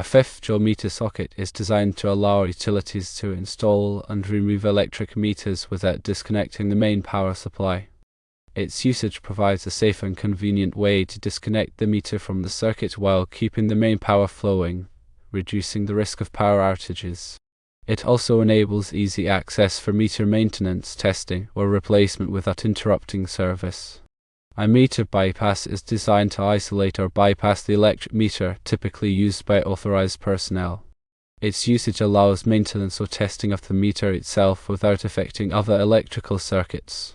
fifth jaw meter socket is designed to allow utilities to install and remove electric meters without disconnecting the main power supply. Its usage provides a safe and convenient way to disconnect the meter from the circuit while keeping the main power flowing, reducing the risk of power outages. It also enables easy access for meter maintenance, testing, or replacement without interrupting service. A meter bypass is designed to isolate or bypass the electric meter typically used by authorized personnel. Its usage allows maintenance or testing of the meter itself without affecting other electrical circuits.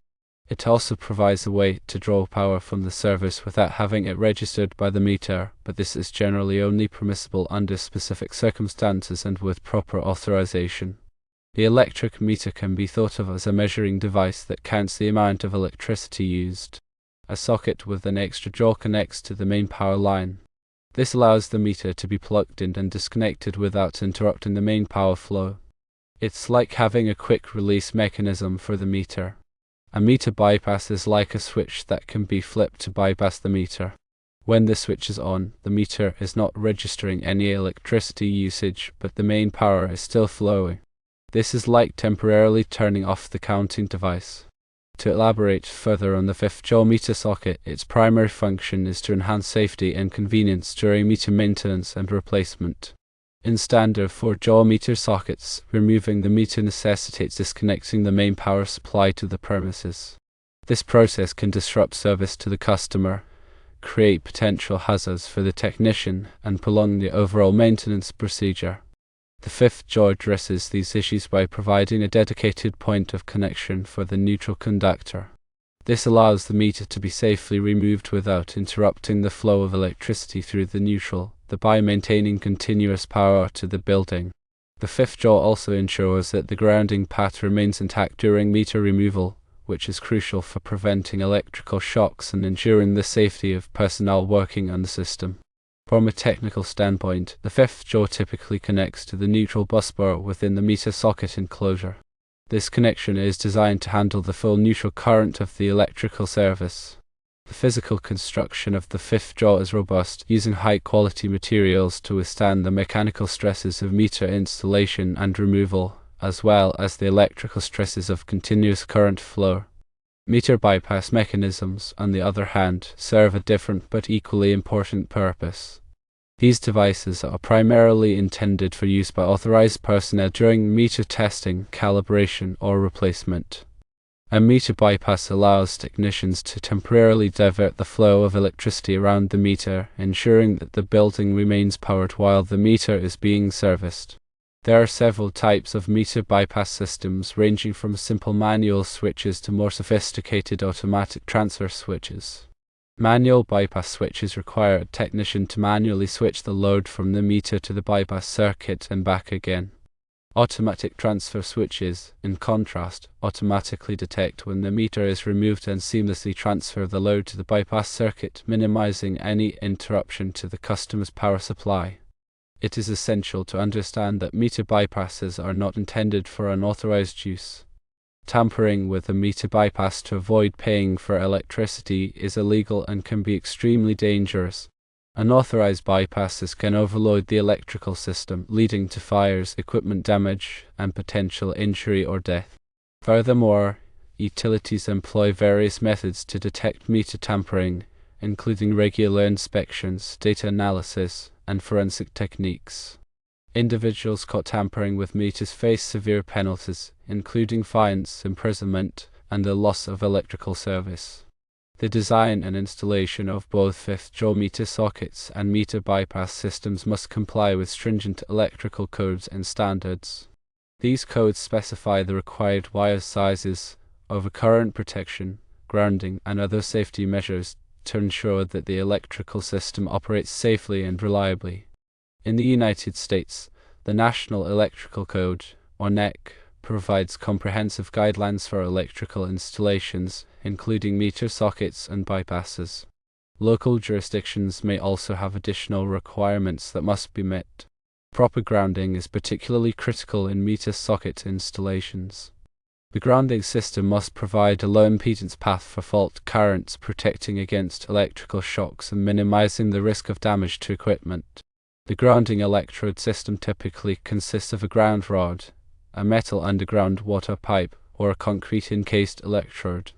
It also provides a way to draw power from the service without having it registered by the meter, but this is generally only permissible under specific circumstances and with proper authorization. The electric meter can be thought of as a measuring device that counts the amount of electricity used. A socket with an extra jaw connects to the main power line. This allows the meter to be plugged in and disconnected without interrupting the main power flow. It's like having a quick release mechanism for the meter. A meter bypass is like a switch that can be flipped to bypass the meter. When the switch is on, the meter is not registering any electricity usage, but the main power is still flowing. This is like temporarily turning off the counting device. To elaborate further on the fifth jaw meter socket, its primary function is to enhance safety and convenience during meter maintenance and replacement. In standard 4-jaw meter sockets, removing the meter necessitates disconnecting the main power supply to the premises. This process can disrupt service to the customer, create potential hazards for the technician, and prolong the overall maintenance procedure. The fifth jaw addresses these issues by providing a dedicated point of connection for the neutral conductor. This allows the meter to be safely removed without interrupting the flow of electricity through the neutral, thereby maintaining continuous power to the building. The fifth jaw also ensures that the grounding path remains intact during meter removal, which is crucial for preventing electrical shocks and ensuring the safety of personnel working on the system. From a technical standpoint, the fifth jaw typically connects to the neutral busbar within the meter socket enclosure. This connection is designed to handle the full neutral current of the electrical service. The physical construction of the fifth jaw is robust, using high-quality materials to withstand the mechanical stresses of meter installation and removal, as well as the electrical stresses of continuous current flow. Meter bypass mechanisms, on the other hand, serve a different but equally important purpose. These devices are primarily intended for use by authorized personnel during meter testing, calibration, or replacement. A meter bypass allows technicians to temporarily divert the flow of electricity around the meter, ensuring that the building remains powered while the meter is being serviced. There are several types of meter bypass systems, ranging from simple manual switches to more sophisticated automatic transfer switches. Manual bypass switches require a technician to manually switch the load from the meter to the bypass circuit and back again. Automatic transfer switches, in contrast, automatically detect when the meter is removed and seamlessly transfer the load to the bypass circuit, minimizing any interruption to the customer's power supply. It is essential to understand that meter bypasses are not intended for unauthorized use. Tampering with a meter bypass to avoid paying for electricity is illegal and can be extremely dangerous. Unauthorized bypasses can overload the electrical system, leading to fires, equipment damage, and potential injury or death. Furthermore, utilities employ various methods to detect meter tampering, including regular inspections, data analysis, and forensic techniques. Individuals caught tampering with meters face severe penalties, including fines, imprisonment, and the loss of electrical service. The design and installation of both fifth jaw meter sockets and meter bypass systems must comply with stringent electrical codes and standards. These codes specify the required wire sizes, overcurrent protection, grounding, and other safety measures to ensure that the electrical system operates safely and reliably. In the United States, the National Electrical Code, or NEC, provides comprehensive guidelines for electrical installations, including meter sockets and bypasses. Local jurisdictions may also have additional requirements that must be met. Proper grounding is particularly critical in meter socket installations. The grounding system must provide a low impedance path for fault currents, protecting against electrical shocks and minimizing the risk of damage to equipment. The grounding electrode system typically consists of a ground rod, a metal underground water pipe, or a concrete encased electrode.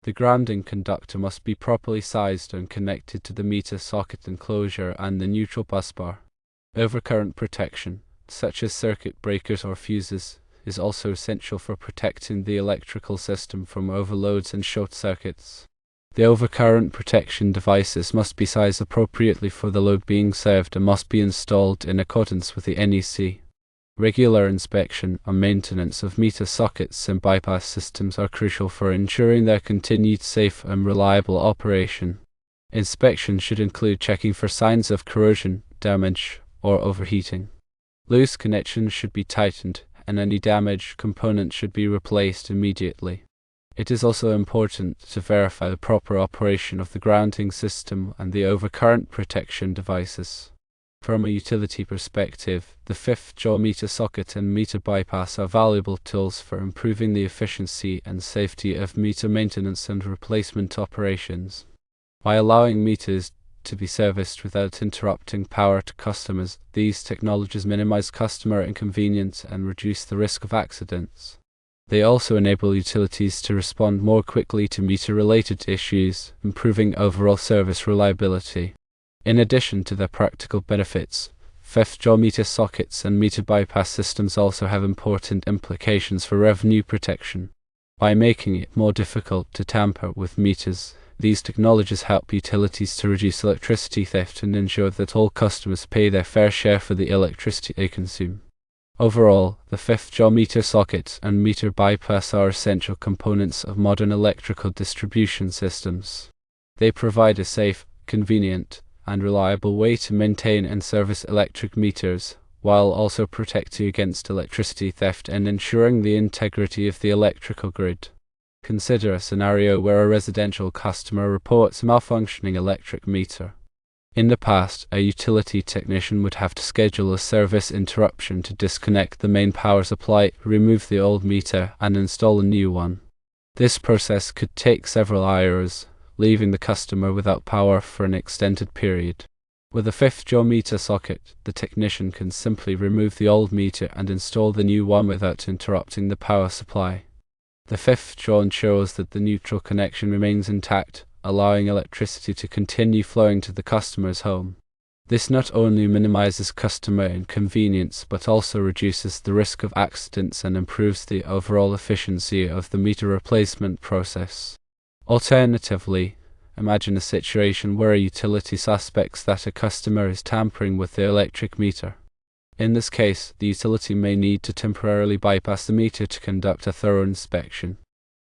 The grounding conductor must be properly sized and connected to the meter socket enclosure and the neutral busbar. Overcurrent protection, such as circuit breakers or fuses, is also essential for protecting the electrical system from overloads and short circuits. The overcurrent protection devices must be sized appropriately for the load being served and must be installed in accordance with the NEC. Regular inspection and maintenance of meter sockets and bypass systems are crucial for ensuring their continued safe and reliable operation. Inspection should include checking for signs of corrosion, damage, or overheating. Loose connections should be tightened, and any damaged components should be replaced immediately. It is also important to verify the proper operation of the grounding system and the overcurrent protection devices. From a utility perspective, the fifth jaw meter socket and meter bypass are valuable tools for improving the efficiency and safety of meter maintenance and replacement operations. By allowing meters to be serviced without interrupting power to customers, these technologies minimize customer inconvenience and reduce the risk of accidents. They also enable utilities to respond more quickly to meter-related issues, improving overall service reliability. In addition to their practical benefits, fifth-jaw meter sockets and meter bypass systems also have important implications for revenue protection. By making it more difficult to tamper with meters, these technologies help utilities to reduce electricity theft and ensure that all customers pay their fair share for the electricity they consume. Overall, the fifth-jaw meter sockets and meter bypass are essential components of modern electrical distribution systems. They provide a safe, convenient, and reliable way to maintain and service electric meters, while also protecting against electricity theft and ensuring the integrity of the electrical grid. Consider a scenario where a residential customer reports a malfunctioning electric meter. In the past, a utility technician would have to schedule a service interruption to disconnect the main power supply, remove the old meter, and install a new one. This process could take several hours, leaving the customer without power for an extended period. With a fifth-jaw meter socket, the technician can simply remove the old meter and install the new one without interrupting the power supply. The fifth jaw ensures that the neutral connection remains intact, allowing electricity to continue flowing to the customer's home. This not only minimizes customer inconvenience but also reduces the risk of accidents and improves the overall efficiency of the meter replacement process. Alternatively, imagine a situation where a utility suspects that a customer is tampering with the electric meter. In this case, the utility may need to temporarily bypass the meter to conduct a thorough inspection.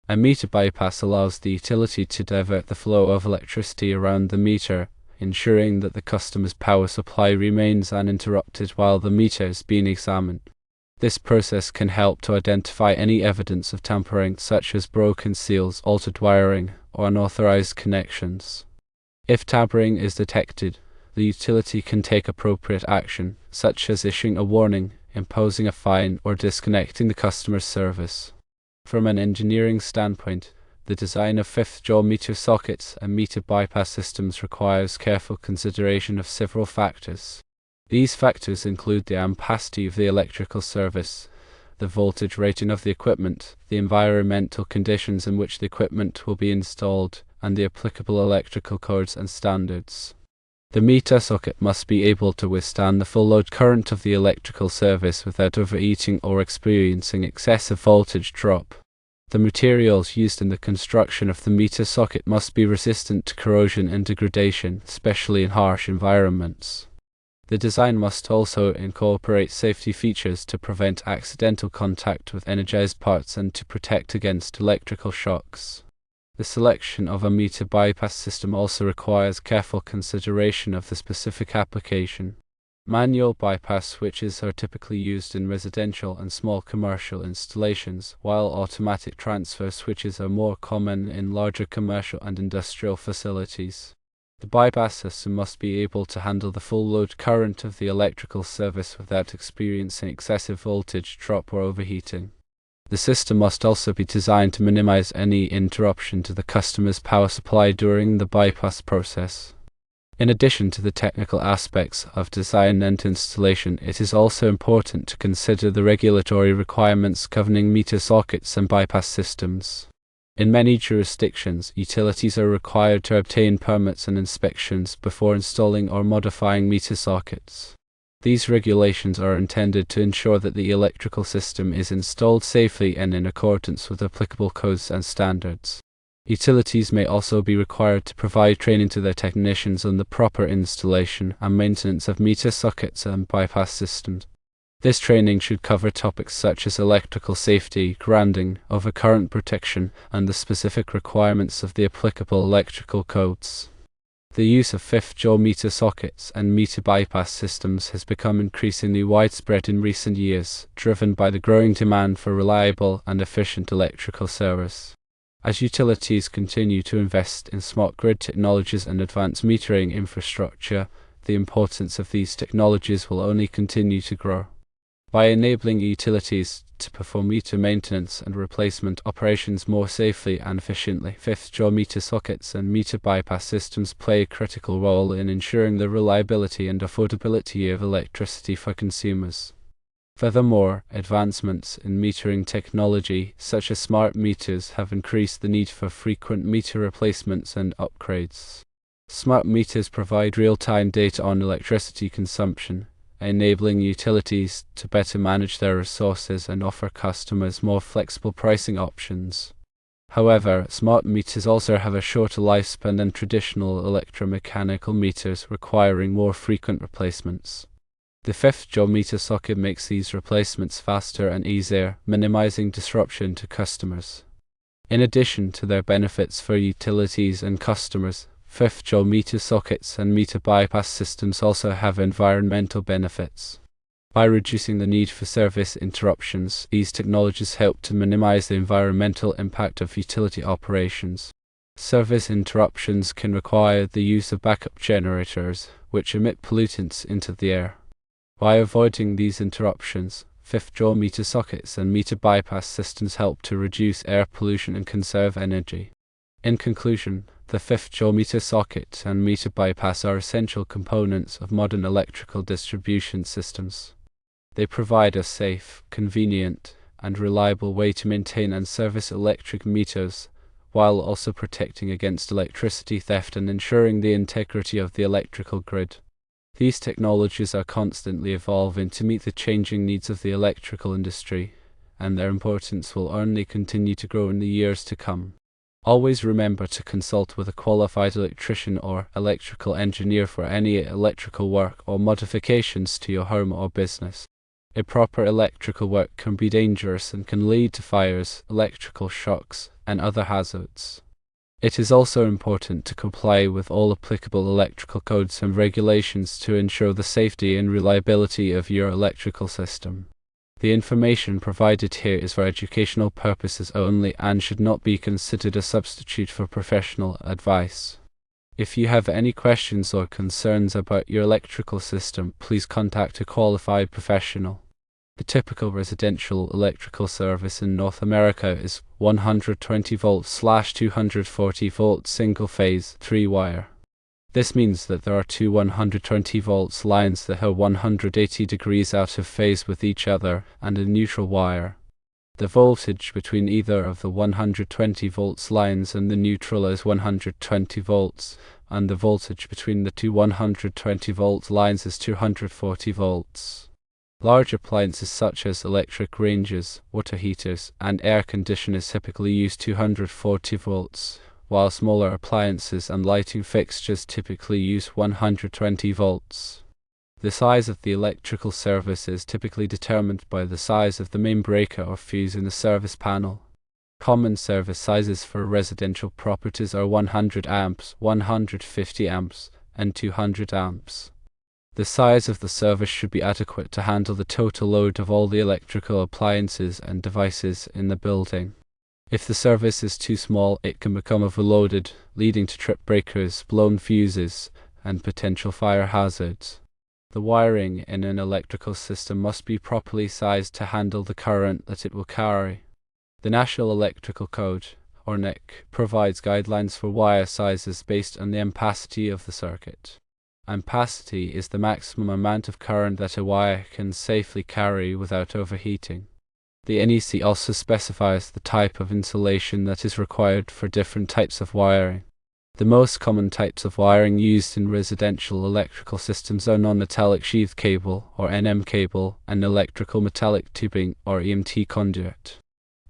A meter bypass allows the utility to divert the flow of electricity around the meter, ensuring that the customer's power supply remains uninterrupted while the meter is being examined. This process can help to identify any evidence of tampering, such as broken seals, altered wiring, or unauthorized connections. If tampering is detected, the utility can take appropriate action, such as issuing a warning, imposing a fine, or disconnecting the customer's service. From an engineering standpoint, the design of fifth-jaw meter sockets and meter bypass systems requires careful consideration of several factors. These factors include the ampacity of the electrical service, the voltage rating of the equipment, the environmental conditions in which the equipment will be installed, and the applicable electrical codes and standards. The meter socket must be able to withstand the full load current of the electrical service without overheating or experiencing excessive voltage drop. The materials used in the construction of the meter socket must be resistant to corrosion and degradation, especially in harsh environments. The design must also incorporate safety features to prevent accidental contact with energized parts and to protect against electrical shocks. The selection of a meter bypass system also requires careful consideration of the specific application. Manual bypass switches are typically used in residential and small commercial installations, while automatic transfer switches are more common in larger commercial and industrial facilities. The bypass system must be able to handle the full load current of the electrical service without experiencing excessive voltage drop or overheating. The system must also be designed to minimize any interruption to the customer's power supply during the bypass process. In addition to the technical aspects of design and installation, it is also important to consider the regulatory requirements governing meter sockets and bypass systems. In many jurisdictions, utilities are required to obtain permits and inspections before installing or modifying meter sockets. These regulations are intended to ensure that the electrical system is installed safely and in accordance with applicable codes and standards. Utilities may also be required to provide training to their technicians on the proper installation and maintenance of meter sockets and bypass systems. This training should cover topics such as electrical safety, grounding, overcurrent protection, and the specific requirements of the applicable electrical codes. The use of fifth-jaw meter sockets and meter bypass systems has become increasingly widespread in recent years, driven by the growing demand for reliable and efficient electrical service. As utilities continue to invest in smart grid technologies and advanced metering infrastructure, the importance of these technologies will only continue to grow. By enabling utilities to perform meter maintenance and replacement operations more safely and efficiently, fifth-jaw meter sockets and meter bypass systems play a critical role in ensuring the reliability and affordability of electricity for consumers. Furthermore, advancements in metering technology, such as smart meters, have increased the need for frequent meter replacements and upgrades. Smart meters provide real-time data on electricity consumption, enabling utilities to better manage their resources and offer customers more flexible pricing options. However, smart meters also have a shorter lifespan than traditional electromechanical meters, requiring more frequent replacements. The fifth-jaw meter socket makes these replacements faster and easier, minimizing disruption to customers. In addition to their benefits for utilities and customers, fifth-jaw meter sockets and meter bypass systems also have environmental benefits. By reducing the need for service interruptions, these technologies help to minimize the environmental impact of utility operations. Service interruptions can require the use of backup generators, which emit pollutants into the air. By avoiding these interruptions, fifth-jaw meter sockets and meter bypass systems help to reduce air pollution and conserve energy. In conclusion, the fifth-jaw meter socket and meter bypass are essential components of modern electrical distribution systems. They provide a safe, convenient, and reliable way to maintain and service electric meters, while also protecting against electricity theft and ensuring the integrity of the electrical grid. These technologies are constantly evolving to meet the changing needs of the electrical industry, and their importance will only continue to grow in the years to come. Always remember to consult with a qualified electrician or electrical engineer for any electrical work or modifications to your home or business. Improper electrical work can be dangerous and can lead to fires, electrical shocks, and other hazards. It is also important to comply with all applicable electrical codes and regulations to ensure the safety and reliability of your electrical system. The information provided here is for educational purposes only and should not be considered a substitute for professional advice. If you have any questions or concerns about your electrical system, please contact a qualified professional. The typical residential electrical service in North America is 120 volts/240 volt single-phase 3-wire. This means that there are two 120 volts lines that are 180 degrees out of phase with each other and a neutral wire. The voltage between either of the 120 volts lines and the neutral is 120 volts, and the voltage between the two 120 volt lines is 240 volts. Large appliances such as electric ranges, water heaters, and air conditioners typically use 240 volts, while smaller appliances and lighting fixtures typically use 120 volts. The size of the electrical service is typically determined by the size of the main breaker or fuse in the service panel. Common service sizes for residential properties are 100 amps, 150 amps, and 200 amps. The size of the service should be adequate to handle the total load of all the electrical appliances and devices in the building. If the service is too small, it can become overloaded, leading to trip breakers, blown fuses, and potential fire hazards. The wiring in an electrical system must be properly sized to handle the current that it will carry. The National Electrical Code, or NEC, provides guidelines for wire sizes based on the ampacity of the circuit. Ampacity is the maximum amount of current that a wire can safely carry without overheating. The NEC also specifies the type of insulation that is required for different types of wiring. The most common types of wiring used in residential electrical systems are non-metallic sheath cable, or NM cable, and electrical metallic tubing, or EMT conduit.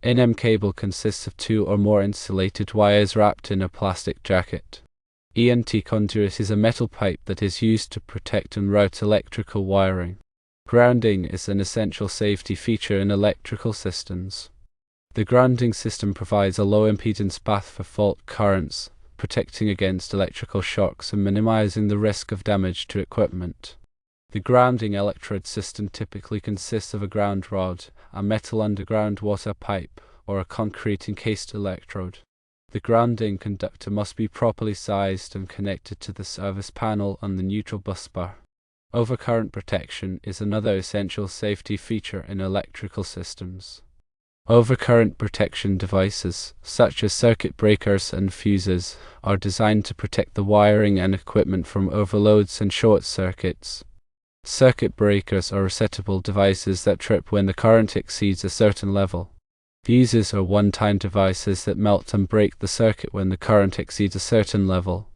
NM cable consists of 2 or more insulated wires wrapped in a plastic jacket. EMT conduit is a metal pipe that is used to protect and route electrical wiring. Grounding is an essential safety feature in electrical systems. The grounding system provides a low impedance path for fault currents, protecting against electrical shocks and minimizing the risk of damage to equipment. The grounding electrode system typically consists of a ground rod, a metal underground water pipe, or a concrete encased electrode. The grounding conductor must be properly sized and connected to the service panel on the neutral busbar. Overcurrent protection is another essential safety feature in electrical systems. Overcurrent protection devices, such as circuit breakers and fuses, are designed to protect the wiring and equipment from overloads and short circuits. Circuit breakers are resettable devices that trip when the current exceeds a certain level. Fuses are one-time devices that melt and break the circuit when the current exceeds a certain level.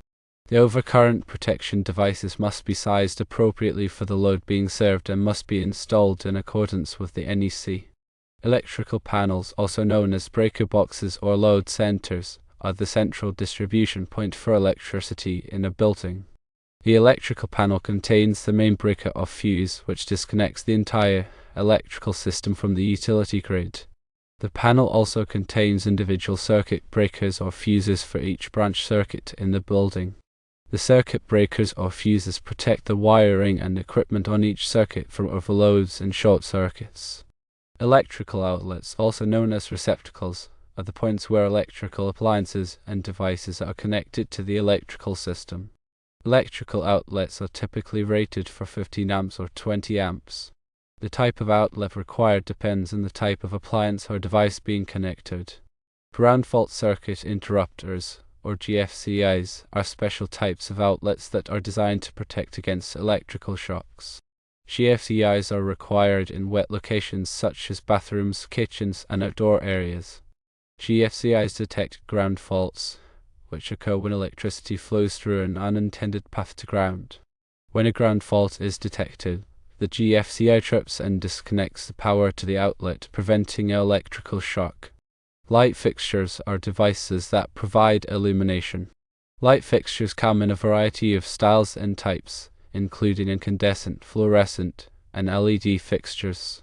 The overcurrent protection devices must be sized appropriately for the load being served and must be installed in accordance with the NEC. Electrical panels, also known as breaker boxes or load centers, are the central distribution point for electricity in a building. The electrical panel contains the main breaker or fuse, which disconnects the entire electrical system from the utility grid. The panel also contains individual circuit breakers or fuses for each branch circuit in the building. The circuit breakers or fuses protect the wiring and equipment on each circuit from overloads and short circuits. Electrical outlets, also known as receptacles, are the points where electrical appliances and devices are connected to the electrical system. Electrical outlets are typically rated for 15 amps or 20 amps. The type of outlet required depends on the type of appliance or device being connected. Ground fault circuit interrupters, or GFCIs, are special types of outlets that are designed to protect against electrical shocks. GFCIs are required in wet locations such as bathrooms, kitchens, and outdoor areas. GFCIs detect ground faults, which occur when electricity flows through an unintended path to ground. When a ground fault is detected, the GFCI trips and disconnects the power to the outlet, preventing an electrical shock. Light fixtures are devices that provide illumination. Light fixtures come in a variety of styles and types, including incandescent, fluorescent, and LED fixtures.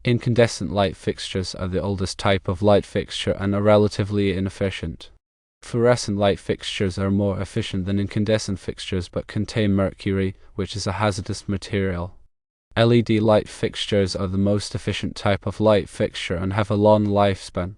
Incandescent light fixtures are the oldest type of light fixture and are relatively inefficient. Fluorescent light fixtures are more efficient than incandescent fixtures but contain mercury, which is a hazardous material. LED light fixtures are the most efficient type of light fixture and have a long lifespan.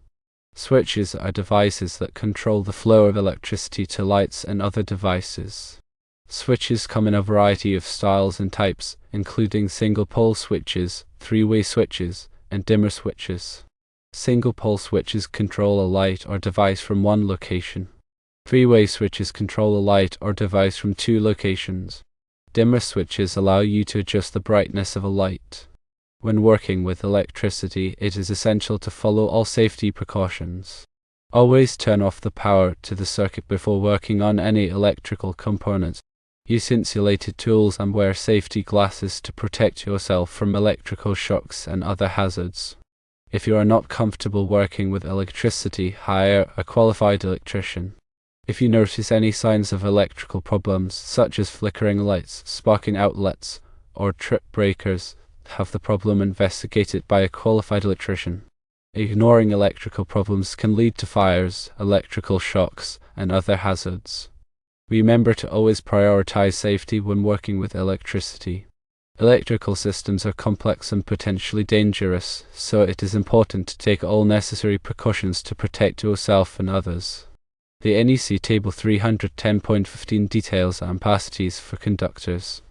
Switches are devices that control the flow of electricity to lights and other devices. Switches come in a variety of styles and types, including single-pole switches, three-way switches, and dimmer switches. Single-pole switches control a light or device from one location. Three-way switches control a light or device from 2 locations. Dimmer switches allow you to adjust the brightness of a light. When working with electricity, it is essential to follow all safety precautions. Always turn off the power to the circuit before working on any electrical components. Use insulated tools and wear safety glasses to protect yourself from electrical shocks and other hazards. If you are not comfortable working with electricity, hire a qualified electrician. If you notice any signs of electrical problems, such as flickering lights, sparking outlets, or trip breakers, have the problem investigated by a qualified electrician. Ignoring electrical problems can lead to fires, electrical shocks, and other hazards. Remember to always prioritize safety when working with electricity. Electrical systems are complex and potentially dangerous, so it is important to take all necessary precautions to protect yourself and others. The NEC Table 310.15 details ampacities for conductors.